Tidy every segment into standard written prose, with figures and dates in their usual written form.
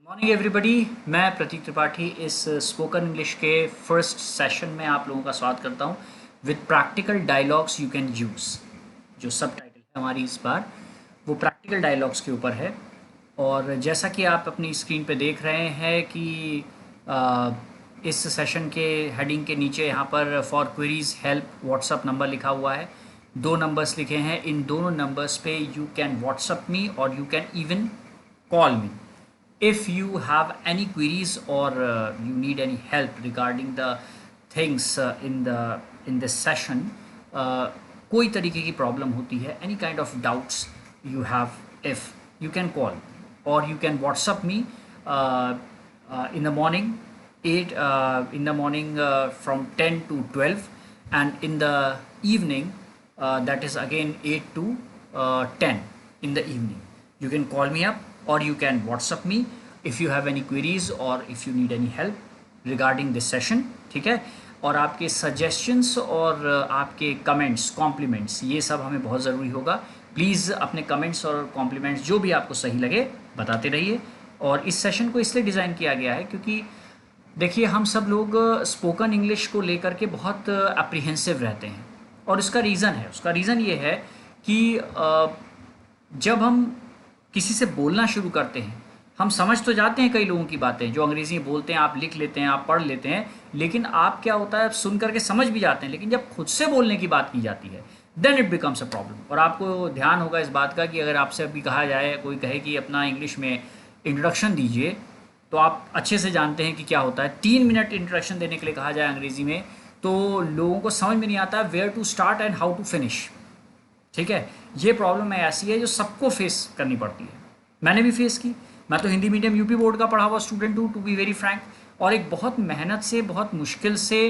Morning everybody. मैं प्रतीक त्रिपाठी इस spoken English के फर्स्ट सेशन में आप लोगों का स्वागत करता हूं with practical dialogues you can use. जो सब टाइटल है हमारी इस बार वो प्रैक्टिकल डायलॉग्स के ऊपर है। और जैसा कि आप अपनी स्क्रीन पे देख रहे हैं कि इस सेशन के हेडिंग के नीचे यहाँ पर for queries help WhatsApp number लिखा हुआ है। दो नंबर्स लिखे हैं, इन दोनों नंबर्स पे यू कैन व्हाट्सअप मी और you can even call me if you have any queries or you need any help regarding the things in this session। कोई तरीके की प्रॉब्लम होती है, any kind of doubts you have, if you can call or you can WhatsApp me in the morning 8 in the morning from 10 to 12, and in the evening that is again 8 to 10 in the evening. You can call me up or you can WhatsApp me if you have any queries or if you need any help regarding this session। ठीक है। और आपके suggestions और आपके comments, compliments, ये सब हमें बहुत ज़रूरी होगा। प्लीज़ अपने कमेंट्स और कॉम्प्लीमेंट्स जो भी आपको सही लगे बताते रहिए। और इस सेशन को इसलिए डिज़ाइन किया गया है क्योंकि देखिए हम सब लोग स्पोकन इंग्लिश को लेकर के बहुत अप्रीहेंसिव रहते हैं, और उसका रीज़न ये है कि जब हम किसी से बोलना शुरू करते हैं, हम समझ तो जाते हैं कई लोगों की बातें जो अंग्रेज़ी में बोलते हैं, आप लिख लेते हैं, आप पढ़ लेते हैं, लेकिन आप क्या होता है, सुन करके समझ भी जाते हैं, लेकिन जब खुद से बोलने की बात की जाती है then it becomes a problem. और आपको ध्यान होगा इस बात का कि अगर आपसे अभी कहा जाए, कोई कहे कि अपना इंग्लिश में इंट्रोडक्शन दीजिए, तो आप अच्छे से जानते हैं कि क्या होता है। 3 मिनट इंट्रोडक्शन देने के लिए कहा जाए अंग्रेज़ी में, तो लोगों को समझ में नहीं आता where to start and how to finish. ठीक है, ये प्रॉब्लम ऐसी है जो सबको फेस करनी पड़ती है। मैंने भी फेस की। मैं तो हिंदी मीडियम यूपी बोर्ड का पढ़ा हुआ स्टूडेंट हूँ, टू बी वेरी फ्रैंक, और एक बहुत मेहनत से, बहुत मुश्किल से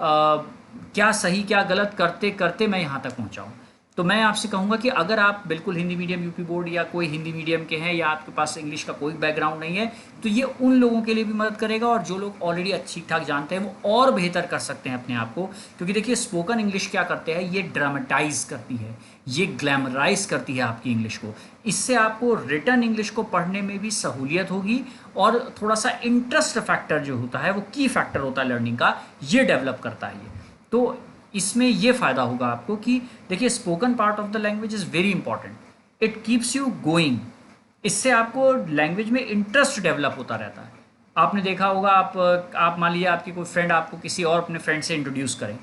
क्या सही क्या गलत करते करते मैं यहाँ तक पहुँचा हूँ। तो मैं आपसे कहूँगा कि अगर आप बिल्कुल हिंदी मीडियम यूपी बोर्ड या कोई हिंदी मीडियम के हैं, या आपके पास इंग्लिश का कोई बैकग्राउंड नहीं है, तो ये उन लोगों के लिए भी मदद करेगा, और जो लोग ऑलरेडी ठीक ठाक जानते हैं वो और बेहतर कर सकते हैं अपने आप को। क्योंकि देखिए स्पोकन इंग्लिश क्या करते हैं, ये ड्रामेटाइज करती है, ये ग्लैमराइज करती है आपकी इंग्लिश को। इससे आपको रिटन इंग्लिश को पढ़ने में भी सहूलियत होगी, और थोड़ा सा इंटरेस्ट फैक्टर जो होता है, वो की फैक्टर होता है लर्निंग का, ये डेवलप करता है ये। तो इसमें ये फ़ायदा होगा आपको कि देखिए spoken part of the language is very important, it keeps you going. इससे आपको लैंग्वेज में इंटरेस्ट डेवलप होता रहता है। आपने देखा होगा, आप मान लीजिए आपकी कोई फ्रेंड आपको किसी और अपने फ्रेंड से इंट्रोड्यूस करें,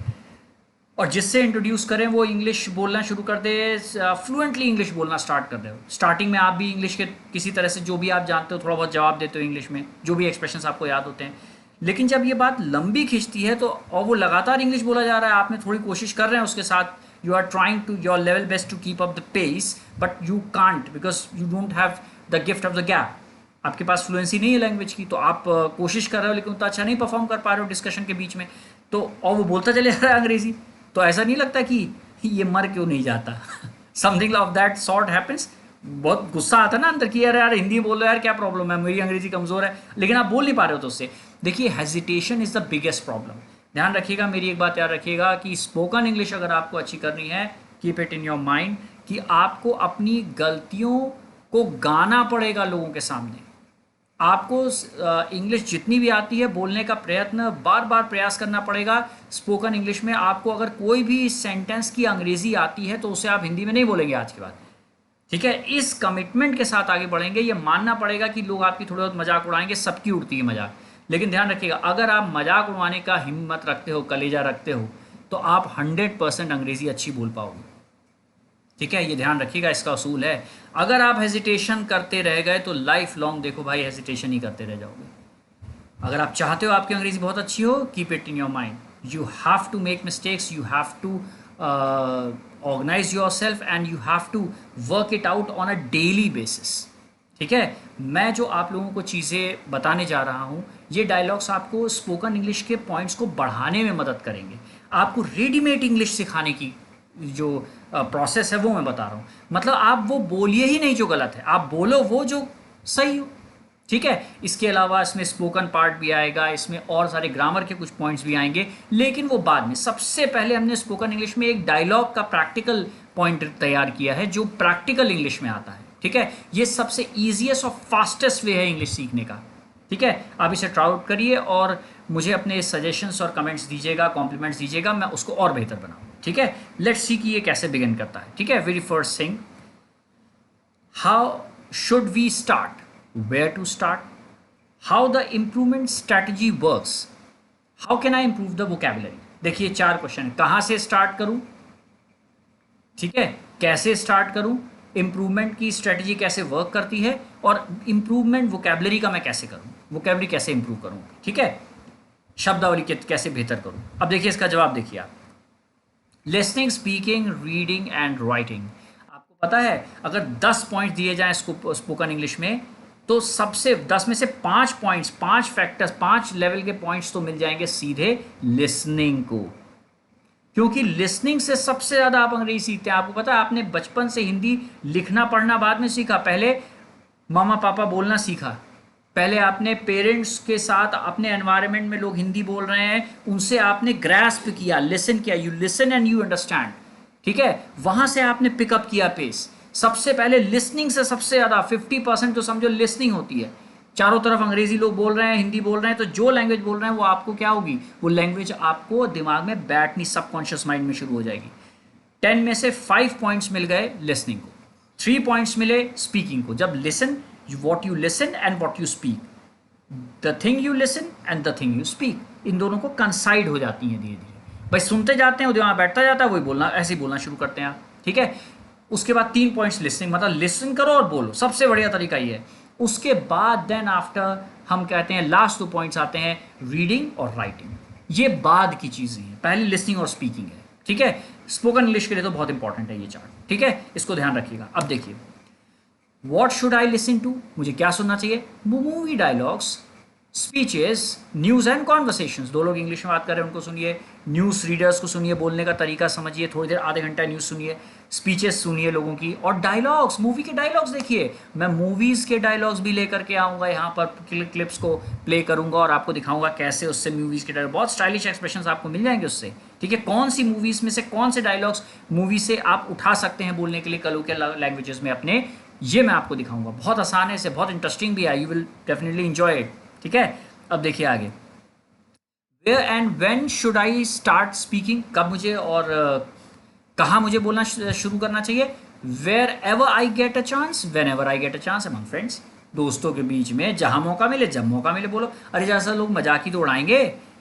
और जिससे इंट्रोड्यूस करें वो इंग्लिश बोलना शुरू कर दे, फ्लुएंटली इंग्लिश बोलना स्टार्ट कर दे। स्टार्टिंग में आप भी इंग्लिश के किसी तरह से जो भी आप जानते हो थोड़ा बहुत जवाब देते हो इंग्लिश में, जो भी एक्सप्रेशंस आपको याद होते हैं। लेकिन जब ये बात लंबी खिंचती है तो, और वो लगातार इंग्लिश बोला जा रहा है, आपने थोड़ी कोशिश कर रहे हैं उसके साथ, you are trying to your level best to keep up the pace, but you can't because you don't have the gift of the gap. आपके पास फ्लुएंसी नहीं है लैंग्वेज की, तो आप कोशिश कर रहे हो लेकिन उतना अच्छा नहीं परफॉर्म कर पा रहे हो डिस्कशन के बीच में, तो और वो बोलता चले जा रहा है अंग्रेजी, तो ऐसा नहीं लगता कि ये मर क्यों नहीं जाता। Something of that sort happens. बहुत गुस्सा आता है ना अंदर कि यार हिंदी बोल रहे हो यार, क्या प्रॉब्लम है, मेरी अंग्रेजी कमज़ोर है, लेकिन आप बोल नहीं पा रहे हो। तो उससे देखिए hesitation is the biggest problem. ध्यान रखिएगा, मेरी एक बात याद रखिएगा कि स्पोकन इंग्लिश अगर आपको अच्छी करनी है, keep it in your mind कि आपको अपनी गलतियों को गाना पड़ेगा लोगों के सामने। आपको इंग्लिश जितनी भी आती है बोलने का प्रयत्न बार बार प्रयास करना पड़ेगा। स्पोकन इंग्लिश में आपको अगर कोई भी सेंटेंस की अंग्रेजी आती है तो उसे आप हिंदी में नहीं बोलेंगे आज के बाद। ठीक है, इस कमिटमेंट के साथ आगे बढ़ेंगे। ये मानना पड़ेगा कि लोग आपकी थोड़ी बहुत मजाक उड़ाएंगे, सबकी उड़ती है मजाक, लेकिन ध्यान रखिएगा अगर आप मजाक उड़वाने का हिम्मत रखते हो, कलेजा रखते हो, तो आप 100% अंग्रेजी अच्छी बोल पाओगे। ठीक है, ये ध्यान रखिएगा, इसका असूल है। अगर आप हेजिटेशन करते रह गए तो लाइफ लॉन्ग देखो भाई हेजिटेशन ही करते रह जाओगे। अगर आप चाहते हो आपकी अंग्रेजी बहुत अच्छी हो, keep it in your mind, you have to make mistakes, you have to organise yourself and you have to work it out on a daily basis. ठीक है, मैं जो आप लोगों को चीज़ें बताने जा रहा हूँ, ये डायलॉग्स आपको स्पोकन इंग्लिश के पॉइंट्स को बढ़ाने में मदद करेंगे। आपको रेडीमेड इंग्लिश सिखाने की जो प्रोसेस है वो मैं बता रहा हूँ। मतलब आप वो बोलिए ही नहीं जो गलत है, आप बोलो वो जो सही हो। ठीक है, इसके अलावा इसमें स्पोकन पार्ट भी आएगा, इसमें और सारे ग्रामर के कुछ पॉइंट्स भी आएंगे, लेकिन वो बाद में। सबसे पहले हमने स्पोकन इंग्लिश में एक डायलॉग का प्रैक्टिकल पॉइंट तैयार किया है जो प्रैक्टिकल इंग्लिश में आता है। ठीक है, ये सबसे ईजीएस्ट और फास्टेस्ट वे है इंग्लिश सीखने का। ठीक है, आप इसे ट्राई आउट करिए और मुझे अपने सजेशंस और कमेंट्स दीजिएगा, कॉम्प्लीमेंट्स दीजिएगा, मैं उसको और बेहतर बनाऊँ। ठीक है, लेट्स सी कि ये कैसे बिगिन करता है। ठीक है, very first thing, how should we start, where to start, how the improvement strategy works, how can I improve the vocabulary. देखिए 4 क्वेश्चन, कहाँ से स्टार्ट करूँ, ठीक है, कैसे स्टार्ट करूँ, इम्प्रूवमेंट की स्ट्रेटजी कैसे वर्क करती है, और इम्प्रूवमेंट वोकैबुलरी का मैं कैसे करूँ, वोकैबुलरी कैसे इम्प्रूव करूँ। ठीक है, शब्दावली कैसे बेहतर करूँ। अब देखिए इसका जवाब देखिए आप, listening, speaking, reading and writing. आपको पता है अगर 10 पॉइंट दिए जाएं स्पोकन इंग्लिश में, तो सबसे 10 में से 5 पॉइंट्स, 5 फैक्टर्स, 5 लेवल के पॉइंट्स तो मिल जाएंगे सीधे लिसनिंग को, क्योंकि लिसनिंग से सबसे ज़्यादा आप अंग्रेजी सीखते हैं। आपको पता है आपने बचपन से हिंदी लिखना पढ़ना बाद में सीखा, पहले मामा पापा बोलना सीखा, पहले आपने पेरेंट्स के साथ अपने एनवायरनमेंट में लोग हिंदी बोल रहे हैं उनसे आपने ग्रैस्प किया, लिसन किया, you listen and you understand. ठीक है, वहां से आपने पिकअप किया पेस। सबसे पहले लिसनिंग से सबसे ज़्यादा 50% तो समझो लिसनिंग होती है। चारों तरफ अंग्रेजी लोग बोल रहे हैं, हिंदी बोल रहे हैं, तो जो लैंग्वेज बोल रहे हैं वो आपको क्या होगी, वो लैंग्वेज आपको दिमाग में बैठनी सबकॉन्शियस माइंड में शुरू हो जाएगी। 10 में से 5 पॉइंट्स मिल गए लिसनिंग को, 3 पॉइंट्स मिले स्पीकिंग को। जब listen, what you listen and what you speak, the thing you listen and the thing you speak, इन दोनों को कंसाइड हो जाती हैं धीरे धीरे। भाई सुनते जाते हैं, वो दिमाग बैठता जाता है, वही बोलना, ऐसे ही बोलना शुरू करते हैं आप। ठीक है, उसके बाद 3 पॉइंट्स लिसनिंग, मतलब लिसन करो और बोलो, सबसे बढ़िया तरीका ये है। उसके बाद देन आफ्टर हम कहते हैं लास्ट 2 पॉइंट्स आते हैं रीडिंग और राइटिंग। ये बाद की चीज़ें हैं, पहले लिसनिंग और स्पीकिंग है। ठीक है, स्पोकन इंग्लिश के लिए तो बहुत इंपॉर्टेंट है ये चार्ट। ठीक है, इसको ध्यान रखिएगा। अब देखिए, what should I listen to, मुझे क्या सुनना चाहिए, movie dialogues, speeches, news and conversations. 2 लोग इंग्लिश में बात कर रहे हैं उनको सुनिए, न्यूज़ रीडर्स को सुनिए, बोलने का तरीका समझिए, थोड़ी देर आधे घंटा न्यूज़ सुनिए, स्पीचेस सुनिए लोगों की, और डायलॉग्स, मूवी के डायलॉग्स देखिए। मैं मूवीज़ के डायलॉग्स भी लेकर के आऊँगा यहाँ पर, क्लिप्स को प्ले करूँगा और आपको दिखाऊंगा कैसे उससे मूवीज़ के डायलॉग, बहुत स्टाइलिश एक्सप्रेशंस आपको मिल जाएंगे उससे। ठीक है, कौन सी मूवीज़ में से कौन से डायलॉग्स मूवी से आप उठा सकते हैं बोलने के लिए कलोकियल लैंग्वेजेस में अपने, ये मैं आपको दिखाऊंगा। बहुत आसान है, इसे बहुत इंटरेस्टिंग भी है, you will definitely enjoy it. ठीक है, अब देखिए आगे, where and when should I start speaking, कब मुझे और कहाँ मुझे बोलना शुरू करना चाहिए। Wherever I get a chance, whenever I get a chance among friends, दोस्तों के बीच में जहाँ मौका मिले, जब मौका मिले बोलो। अरे जैसा लोग मजाक ही तो उड़ाएंगे,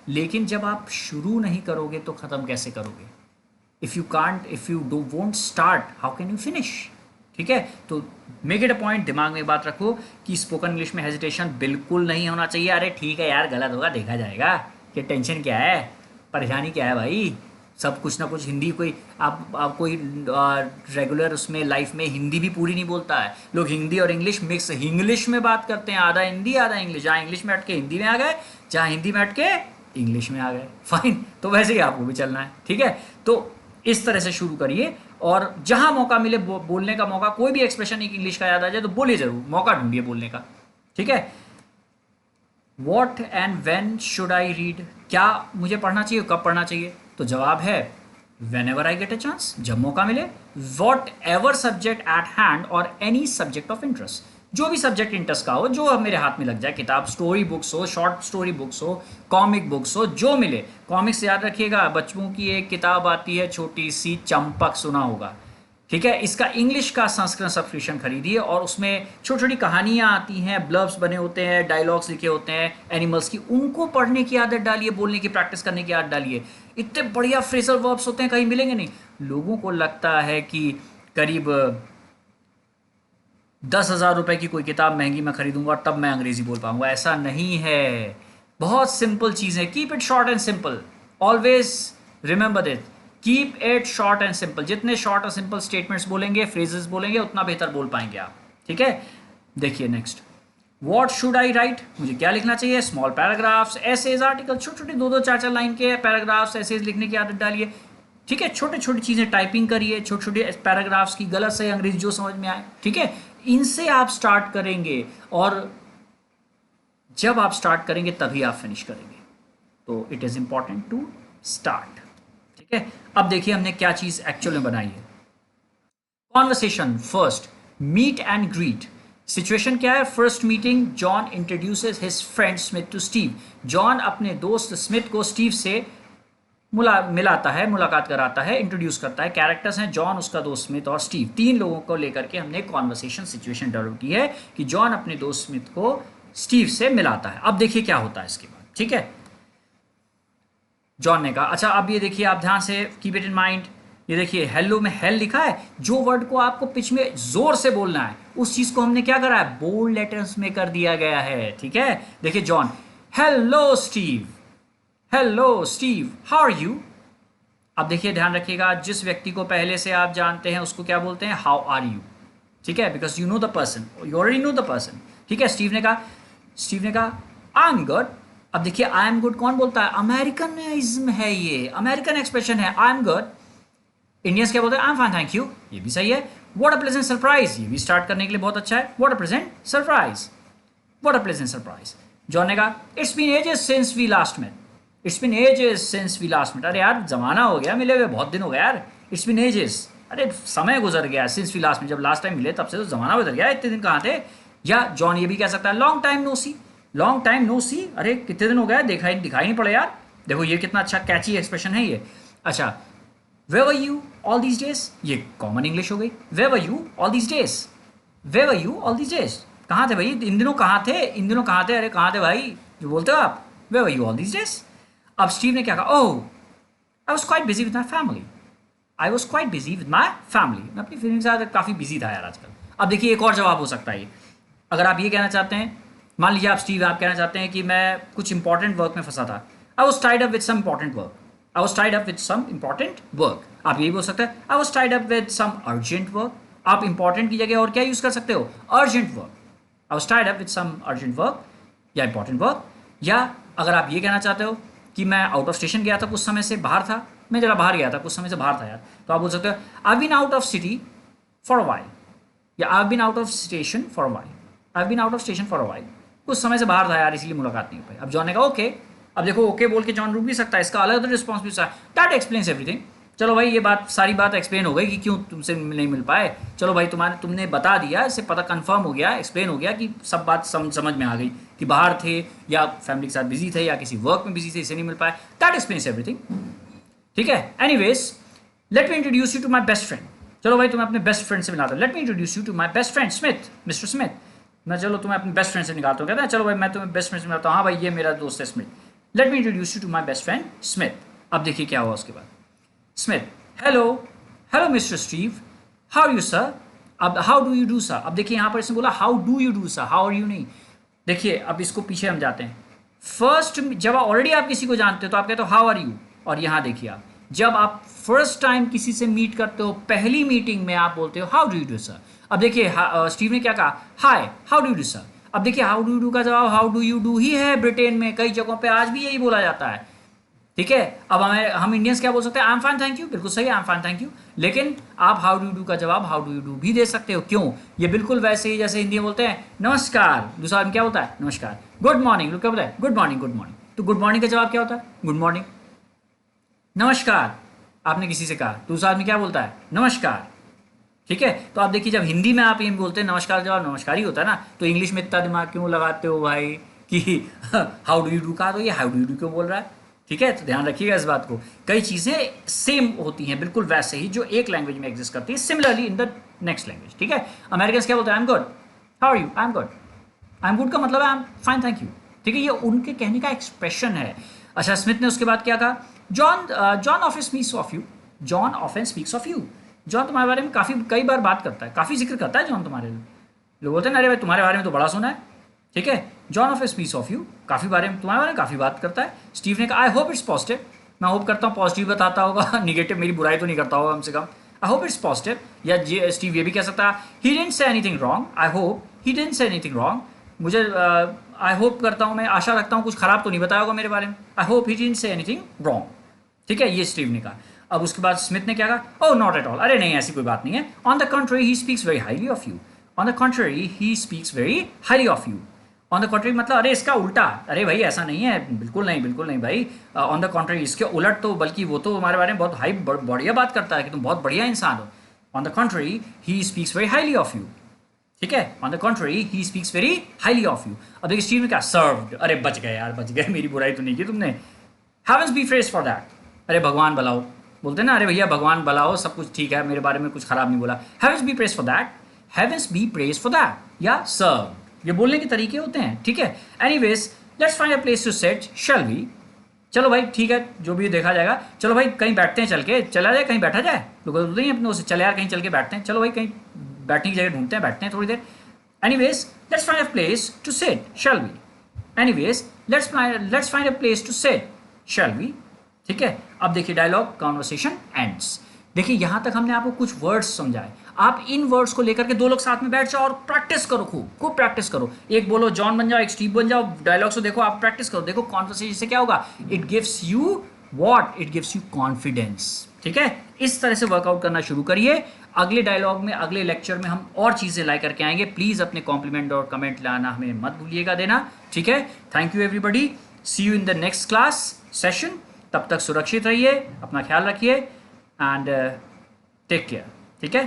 लेकिन जब आप शुरू नहीं करोगे तो ख़त्म कैसे करोगे। If you can't, if you do won't start, how can you finish. ठीक है, तो मेक इट अ पॉइंट, दिमाग में बात रखो कि स्पोकन इंग्लिश में हेजिटेशन बिल्कुल नहीं होना चाहिए। अरे ठीक है यार, गलत होगा, देखा जाएगा, कि टेंशन क्या है, परेशानी क्या है भाई, सब कुछ ना कुछ हिंदी, कोई आप कोई रेगुलर उसमें लाइफ में हिंदी भी पूरी नहीं बोलता है। लोग हिंदी और इंग्लिश मिक्स इंग्लिश में बात करते हैं, आधा हिंदी आधा इंग्लिश, जहाँ इंग्लिश में अटके हिंदी में आ गए, जहाँ हिंदी में अटके इंग्लिश में आ गए। फाइन, तो वैसे ही आपको भी चलना है। ठीक है, तो इस तरह से शुरू करिए, और जहां मौका मिले बोलने का मौका, कोई भी एक्सप्रेशन एक इंग्लिश का याद आ जाए तो बोलिए जरूर, मौका ढूंढिए बोलने का। ठीक है, what and when should I read, क्या मुझे पढ़ना चाहिए, कब पढ़ना चाहिए, तो जवाब है when ever I get a chance, जब मौका मिले। What ever subject at hand और एनी सब्जेक्ट ऑफ इंटरेस्ट, जो भी सब्जेक्ट इंटरेस्ट का हो, जो अब मेरे हाथ में लग जाए, किताब, स्टोरी बुक्स हो, शॉर्ट स्टोरी बुक्स हो, कॉमिक बुक्स हो, जो मिले। कॉमिक्स याद रखिएगा, बच्चों की एक किताब आती है छोटी सी, चंपक, सुना होगा। ठीक है, इसका इंग्लिश का संस्करण सब्सक्रिप्शन खरीदिए, और उसमें छोटी छोटी कहानियाँ आती हैं, ब्लर्ब्स बने होते हैं, डायलॉग्स लिखे होते हैं एनिमल्स की, उनको पढ़ने की आदत डालिए, बोलने की प्रैक्टिस करने की आदत डालिए। इतने बढ़िया फ्रेजल वर्ब्स होते हैं, कहीं मिलेंगे नहीं। लोगों को लगता है कि करीब 10,000 रुपए की कोई किताब महंगी मैं खरीदूंगा तब मैं अंग्रेजी बोल पाऊंगा, ऐसा नहीं है। बहुत सिंपल चीज़ें, keep it short and simple, always remember this, keep it short and simple. जितने शॉर्ट और सिंपल स्टेटमेंट्स बोलेंगे, फ्रेजेस बोलेंगे, उतना बेहतर बोल पाएंगे आप। ठीक है, देखिए next, what should I right, मुझे क्या लिखना चाहिए। स्मॉल पैराग्राफ्स, एसेज, आर्टिकल, छोटे छोटे 2-2 4-4 लाइन के पैराग्राफ्स, एसेज लिखने की आदत डालिए। ठीक है, छोटे छोटी चीज़ें टाइपिंग करिए, छोटे छोटे पैराग्राफ्स की, गलत सही अंग्रेजी जो समझ में आए। ठीक है, इनसे आप स्टार्ट करेंगे, और जब आप स्टार्ट करेंगे तभी आप फिनिश करेंगे। तो it is important to start. ठीक है, अब देखिए हमने क्या चीज़ एक्चुअल में बनाई है। Conversation first, meet and greet, situation क्या है? First meeting, John introduces his friend Smith to Steve. John अपने दोस्त स्मिथ को स्टीव से मिलाता है, मुलाकात कराता है, इंट्रोड्यूस करता है। कैरेक्टर्स हैं जॉन, उसका दोस्त स्मिथ और स्टीव। तीन लोगों को लेकर के हमने कॉन्वर्सेशन सिचुएशन डेवलप की है कि जॉन अपने दोस्त स्मिथ को स्टीव से मिलाता है। अब देखिए क्या होता है इसके बाद, ठीक है। जॉन ने कहा, अच्छा अब ये देखिए, आप ध्यान से कीप इट इन माइंड, ये देखिए हेलो में हेल लिखा है। जो वर्ड को आपको पिच में जोर से बोलना है उस चीज को हमने क्या करा है? बोल्ड लेटर्स में कर दिया गया है, ठीक है। देखिए John, hello Steve, hello Steve, how are you. अब देखिए ध्यान रखिएगा, जिस व्यक्ति को पहले से आप जानते हैं उसको क्या बोलते हैं? हाउ आर यू, ठीक है, because you know the person, you already know the person, ठीक है। स्टीव ने कहा आई एम गुड। अब देखिए आई एम गुड कौन बोलता है? अमेरिकनिज्म है ये, अमेरिकन एक्सप्रेशन है, आई एम गुड। इंडियंस क्या बोलते हैं? I am fine thank you, ये भी सही है। व्हाट अ प्लेजेंट सरप्राइज, ये भी स्टार्ट करने के लिए बहुत अच्छा है। What a pleasant surprise, what a pleasant surprise. John ने कहा, it's been ages since we last met, it's been ages since we last met. अरे यार जमाना हो गया मिले हुए, बहुत दिन हो गया यार। इट्स बीन एजेस, अरे समय गुजर गया, सिंस वी लास्ट मेट, जब लास्ट टाइम मिले तब से तो जमाना गुजर गया, इतने दिन कहाँ थे। या जॉन ये भी कह सकता है, लॉन्ग टाइम नो सी, लॉन्ग टाइम नो सी, अरे कितने दिन हो गए दिखाई नहीं पड़े यार। देखो ये कितना अच्छा कैची एक्सप्रेशन है ये। अच्छा, Where were you all these days? ये कॉमन इंग्लिश हो गई। Where were you all these days? Where were you all these days? कहाँ थे भाई इन दिनों, कहाँ थे इन दिनों, कहाँ थे, अरे कहाँ थे भाई जो बोलते हो आप। Where were you all these days? अब स्टीव ने क्या कहा? Oh, I was quite busy with my family. I was quite busy with my family. मैं अपनी फैमिली के साथ काफ़ी बिजी था यार आजकल। अब देखिए एक और जवाब हो सकता है ये। अगर आप ये कहना चाहते हैं, मान लीजिए आप स्टीव, आप कहना चाहते हैं कि मैं कुछ इंपॉर्टेंट वर्क में फंसा था। I was tied up with some important work. I was tied up with some important work. आप यही बोल सकते हैं, I was tied up with some urgent work. आप important की जगह और क्या यूज कर सकते हो? urgent work. I was tied up with some urgent work या important work। या अगर आप ये कहना चाहते हो कि मैं आउट ऑफ स्टेशन गया था, कुछ समय से बाहर था, मैं जरा बाहर गया था, कुछ समय से बाहर था यार, तो आप बोल सकते हो I've been out of city for a while, या I've been out of station for a while, I've been out of station for a while, कुछ समय से बाहर था यार इसलिए मुलाकात नहीं हो पाई। अब जॉन ने कहा ओके। अब देखो ओके बोल के जॉन रुक भी सकता है, इसका अलग रिस्पॉन्स भी है, दैट एक्सप्लेन्स एवरीथिंग। चलो भाई ये बात, सारी बात एक्सप्लेन हो गई कि क्यों तुमसे नहीं मिल पाए। चलो भाई तुमने बता दिया, इससे पता कंफर्म हो गया, एक्सप्लेन हो गया कि सब बात समझ में आ गई कि बाहर थे या फैमिली के साथ बिजी थे या किसी वर्क में बिजी थे, इससे नहीं मिल पाए। दैट एक्सप्लेन्स एवरीथिंग, ठीक है। Anyways let me introduce you to my best friend. चलो भाई तुम्हें अपने बेस्ट फ्रेंड से मिलाता हूँ। Let me introduce you to my best friend Smith, mister Smith. मैं चलो तुम्हें अपने बेस्ट फ्रेंड से निकालता हूँ, कहता है चलो भाई मैं तुम्हें बेस्ट फ्रेंड से मिलाता हूँ। हाँ भाई ये मेरा दोस्त है Smith, let me introduce you to my best friend Smith. अब देखिए क्या हुआ उसके बाद। Smith, hello hello mister Steve, how are you sir. अब how do you do sir. अब देखिए यहाँ पर इसने बोला how do you do sir, how are you नहीं। देखिए अब इसको पीछे हम जाते हैं। फर्स्ट जब ऑलरेडी आप किसी को जानते हो तो आप कहते हो हाउ आर यू, और यहाँ देखिए आप जब आप फर्स्ट टाइम किसी से मीट करते हो, पहली मीटिंग में आप बोलते हो how do you do sir. अब देखिए स्टीव ने क्या कहा, hi how do you do sir. अब देखिए हाउ डू यू डू का जवाब how do you do he है। ब्रिटेन में कई जगहों पे आज भी यही बोला जाता है, ठीक है। अब हम इंडियंस क्या बोल सकते हैं? I am fine thank you, बिल्कुल सही, आई एम फाइन थैंक यू। लेकिन आप हाउ डू यू डू का जवाब हाउ डू यू डू भी दे सकते हो। क्यों? ये बिल्कुल वैसे ही जैसे हिंदी में बोलते हैं नमस्कार, दूसरा आदमी क्या बोलता है? नमस्कार। गुड मॉर्निंग, लोग क्या बोलते हैं? Good morning, good morning. तो गुड मॉर्निंग का जवाब क्या होता है? Good morning. नमस्कार आपने किसी से कहा, दूसरा आदमी क्या बोलता है? नमस्कार, ठीक है। तो आप देखिए जब हिंदी में आप ये बोलते हैं नमस्कार, जवाब नमस्कार ही होता है ना, तो इंग्लिश में इतना दिमाग क्यों लगाते हो भाई कि हाउ डू यू डू कहा तो ये हाउ डू यू डू क्यों बोल रहा है, ठीक है। तो ध्यान रखिएगा इस बात को। कई चीज़ें सेम होती हैं बिल्कुल वैसे ही जो एक लैंग्वेज में एग्जिस्ट करती है, similarly in the next language, ठीक है। अमेरिकन क्या बोलते हैं? I am good, how are you, I am good. I am good का मतलब I am fine thank you, ठीक है। ये उनके कहने का एक्सप्रेशन है। अच्छा, स्मिथ ने उसके बाद क्या कहा? John often speaks of you, John often speaks of you. John तुम्हारे बारे में कई बार बात करता है, काफ़ी जिक्र करता है जॉन तुम्हारे। लोग बोलते हैं अरे भाई तुम्हारे बारे में तो बड़ा सुना है, ठीक है। John often speaks of you, काफ़ी बारे में तुम्हारे बारे में काफ़ी बात करता है। स्टीव ने कहा आई होप इट्स पॉजिटिव, मैं होप करता हूँ पॉजिटिव बताता होगा, निगेटिव मेरी बुराई तो नहीं करता होगा कम से कम। I hope it's positive. या स्टीव ये भी कह सकता है he didn't say anything wrong, I hope he didn't say anything wrong. मुझे आई होप करता हूँ, मैं आशा रखता हूँ कुछ खराब तो नहीं बताया होगा मेरे बारे में। आई hope he didn't say anything wrong, ठीक है, ये स्टीव ने कहा। अब उसके बाद स्मिथ ने क्या कहा? ओह नॉट एट ऑल, अरे नहीं ऐसी कोई बात नहीं है। On the country he speaks very highly of you, on the country he speaks very highly of you. On the country मतलब अरे इसका उल्टा, अरे भाई ऐसा नहीं है, बिल्कुल नहीं भाई। ऑन द कंट्री इसके उलट, तो बल्कि वो तो हमारे बारे में बहुत बढ़िया बात करता है कि तुम बहुत बढ़िया इंसान हो। On the country he speaks very highly of you, ठीक है, on the contrary he speaks very highly of you. अब देखिए स्टीव में क्या, सर्व्ड, अरे बच गए यार, बच गए, मेरी बुराई तो नहीं की तुमने। Heavens be praised for that, अरे भगवान भला हो, बोलते हैं ना, अरे भैया भगवान भला हो, सब कुछ ठीक है, मेरे बारे में कुछ खराब नहीं बोला। Heavens be praised for that, heavens be praised for that, या सर्व, ये बोलने के तरीके होते हैं, ठीक है। Anyways let's find a place to sit, shall we, चलो भाई ठीक है, जो भी देखा जाएगा, चलो भाई कहीं बैठते हैं, चल के चला जाए, कहीं बैठा जाए, लोग बोलते हैं अपने से, चले यार कहीं चल के बैठते हैं, चलो भाई कहीं बैठने की जगह ढूंढते हैं, बैठते हैं थोड़ी देर। Anyways let's find a place to sit, shall we, anyways let's find a place to sit, shall we, ठीक है। अब देखिए डायलॉग कॉन्वर्सेशन एंड्स। देखिए यहां तक हमने आपको कुछ वर्ड्स समझाए, आप इन वर्ड्स को लेकर के दो लोग साथ में बैठ जाओ और प्रैक्टिस करो, खूब खूब प्रैक्टिस करो, एक बोलो जॉन बन जाओ, एक स्टीव बन जाओ, डायलॉग्स को देखो, आप प्रैक्टिस करो, देखो कॉन्वर्सेशन से क्या होगा, it gives you what, it gives you confidence, ठीक है। इस तरह से वर्कआउट करना शुरू करिए। अगले डायलॉग में, अगले लेक्चर में हम और चीजें ला करके आएंगे। प्लीज अपने कॉम्प्लीमेंट और कमेंट लाना हमें मत भूलिएगा देना, ठीक है। Thank you everybody, see you in the next class session. तब तक सुरक्षित रहिए, अपना ख्याल रखिए एंड टेक केयर, ठीक है।